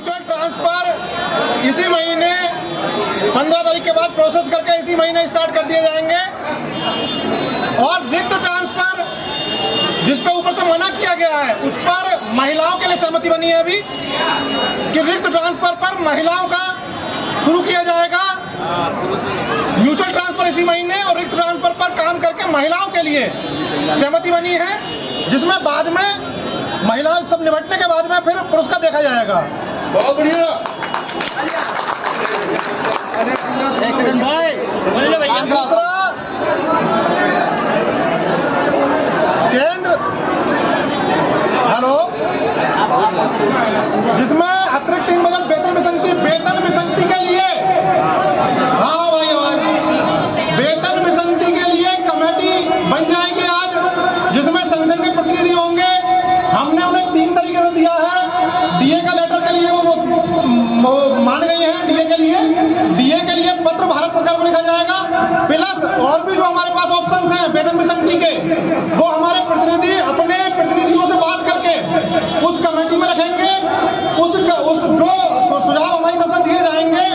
Mutual transfer इसी महीने 15 तारीख के बाद प्रोसेस करके इसी महीने स्टार्ट कर दिए जाएंगे। और रिक्त ट्रांसफर जिस पे ऊपर से मना किया गया है उस पर महिलाओं के लिए सहमति बनी है अभी कि रिक्त ट्रांसफर पर महिलाओं का शुरू किया जाएगा म्यूचुअल ट्रांसफर इसी महीने, और रिक्त ट्रांसफर पर काम करके महिलाओं के लिए सहमति बनी है, जिसमें बाद में महिलाएं सब निपटने के बाद में फिर पुरुष का देखा जाएगा। बहुत बढ़िया। दूसरा, केंद्र जिसमें अतिरिक्त 3 बजट वेतन विसंगति के लिए, हाँ भाई वेतन विसंगति के लिए कमेटी बन जाएगी आज, जिसमें संगठन के प्रतिनिधि होंगे। हमने उन्हें 3 तरीके से दिया है। डीए का लेटर के लिए वो मान गए हैं। डीए के लिए पत्र भारत सरकार को लिखा जाएगा, प्लस और भी जो हमारे पास ऑप्शन हैं वेतन विसंगति के, वो हमारे प्रतिनिधि अपने प्रतिनिधियों से बात करके उस कमेटी में रखेंगे। उस जो सुझाव हमारी तरफ से दिए जाएंगे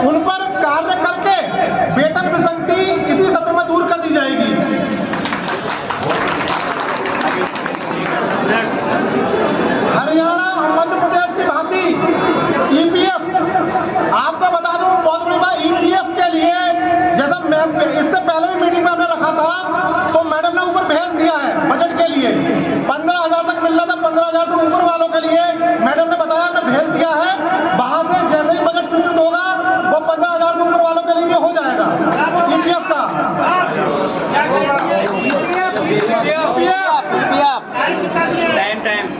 उन पर कार्य करके वेतन विसंगति इसी सत्र में दूर कर दी जाएगी। हरियाणा मध्य प्रदेश की भांति ईपीएफ, आपको बता दूं बहुत बड़ी बात, ईपीएफ के लिए जैसा इससे पहले भी मीटिंग में हमने रखा था तो मैडम ने ऊपर भेज दिया है बजट के लिए 15,000 तक मिल रहा था, 15,000 से ऊपर वालों के लिए मैडम ने बताया हमने भेज दिया है। वहां से जैसे ही बजट स्वीकृत होगा वो 15,000 से ऊपर वालों के लिए भी हो जाएगा ईपीएफ का।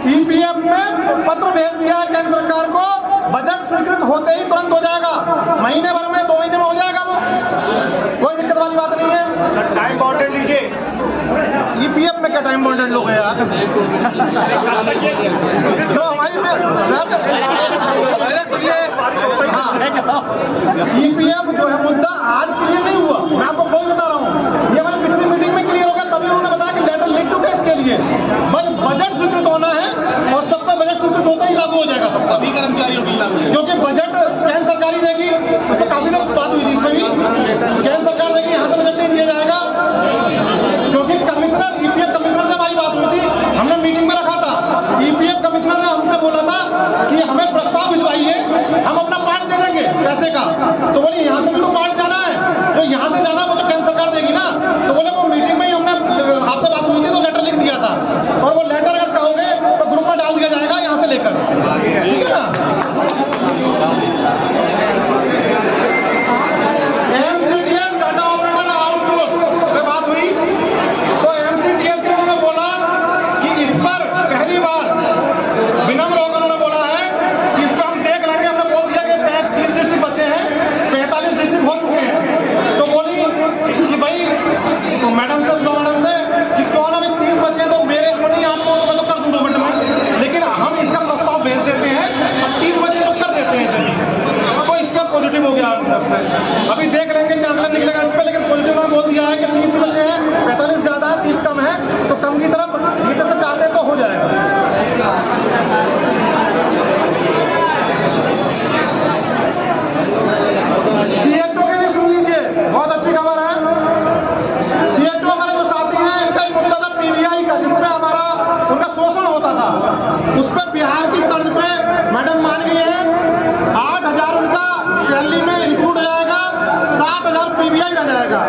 ईपीएफ में पत्र भेज दिया है केंद्र सरकार को, बजट स्वीकृत होते ही तुरंत हो जाएगा, महीने भर में 2 महीने में हो जाएगा, वो कोई दिक्कत वाली बात नहीं है। टाइम बाउंडेड लीजिए। ईपीएफ में क्या टाइम बाउंडेड लोग हैं यार? जो हमारी ईपीएफ जो है मुद्दा आज क्लियर नहीं हुआ, मैं आपको वही बता रहा हूँ। ये हमारी पिछली मीटिंग में क्लियर हो गया, तभी उन्होंने बताया कि लेटर लिख चुके इसके लिए, बस बजट स्वीकृत होना है और सब पर बजट स्वीकृत होते ही लागू हो जाएगा सब सभी कर्मचारियों के लागू, क्योंकि बजट केंद्र सरकार ही देगी। उस पर काफी देर बात हुई थी, इसमें भी केंद्र सरकार देगी, यहाँ से बजट नहीं दिया जाएगा, क्योंकि कमिश्नर ईपीएफ कमिश्नर से हमारी बात हुई थी, हमने मीटिंग में रखा था। ईपीएफ कमिश्नर ने हमसे बोला था कि हमें प्रस्ताव भिजवाइए, हम अपना पार्ट दे देंगे पैसे का। तो बोले यहाँ से भी तो पार्ट जाना है, जो यहाँ से जाना वो तो केंद्र सरकार देगी ना। तो बोले वो मीटिंग में ही हमने आपसे बात हुई थी तो लेटर लिख दिया था, और वो लेटर अगर कहोगे तो ग्रुप में डाल दिया जाएगा यहाँ से लेकर, ठीक है ना। एमसीटीएस डाटा ऑपरेटर आउटसोर्स पे बात हुई तो एमसीटीएस के उन्होंने बोला कि इस पर पहली बार विनम्र होकर उन्होंने बोला है कि इसको हम देख लेंगे। हमने बोल दिया कि 30 डिस्ट्रिक्ट बचे हैं, 45 डिस्ट्रिक्ट हो चुके हैं। तो बोली कि भाई तो मैडम से कि क्यों ना 30 बचे तो मेरे अपनी हाथ में तो मैं तो कर दूं 2 मिनट में, लेकिन हम इसका प्रस्ताव भेज देते हैं, अब 30 बजे तो कर देते हैं सभी। तो इस पर पॉजिटिव हो गया, अभी देख लेंगे क्या आंकड़ा निकलेगा इस पर, लेकिन पॉजिटिव उन्होंने बोल दिया है कि 30 बचे हैं, 45 ज्यादा है, 30 कम है, तो कम की तरफ नीचे से चाहते तो हो जाएगा। सीएचओ के लिए सुन लीजिए, बहुत अच्छी खबर है। सीएचओ हमारे जो साथी हैं इनका एक मुद्दा था पीवीआई का, जिसपे हमारा उनका शोषण होता था, उस पर बिहार की तर्ज पे मैडम मान गई है 8,000 उनका सैलरी में इंक्लूड हो जाएगा, 7,000 पीवीआई रह जाएगा।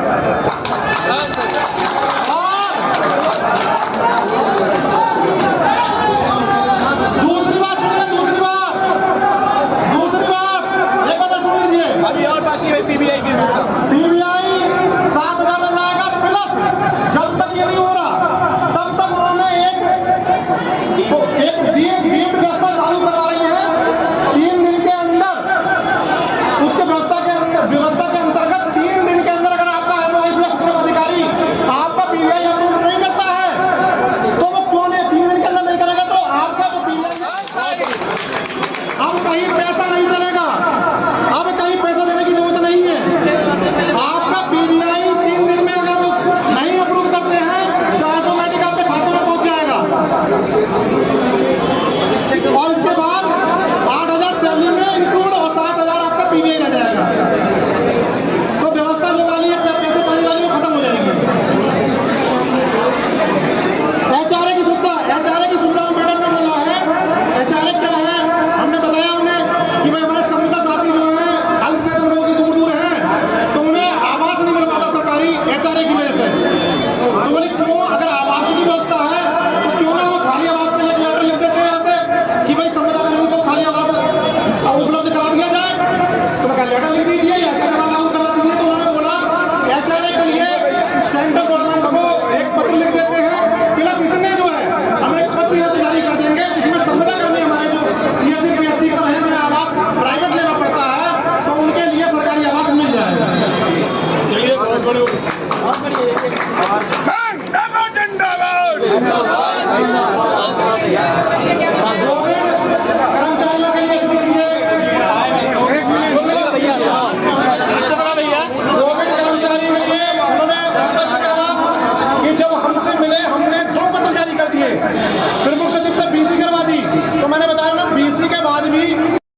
दूसरी बात एक बात सुन लीजिए, अभी और बाकी है पीवीआई की। पीवीआई 7,000 में जाएगा, प्लस जब तक ये नहीं हो रहा तब तक उन्होंने एक डीएम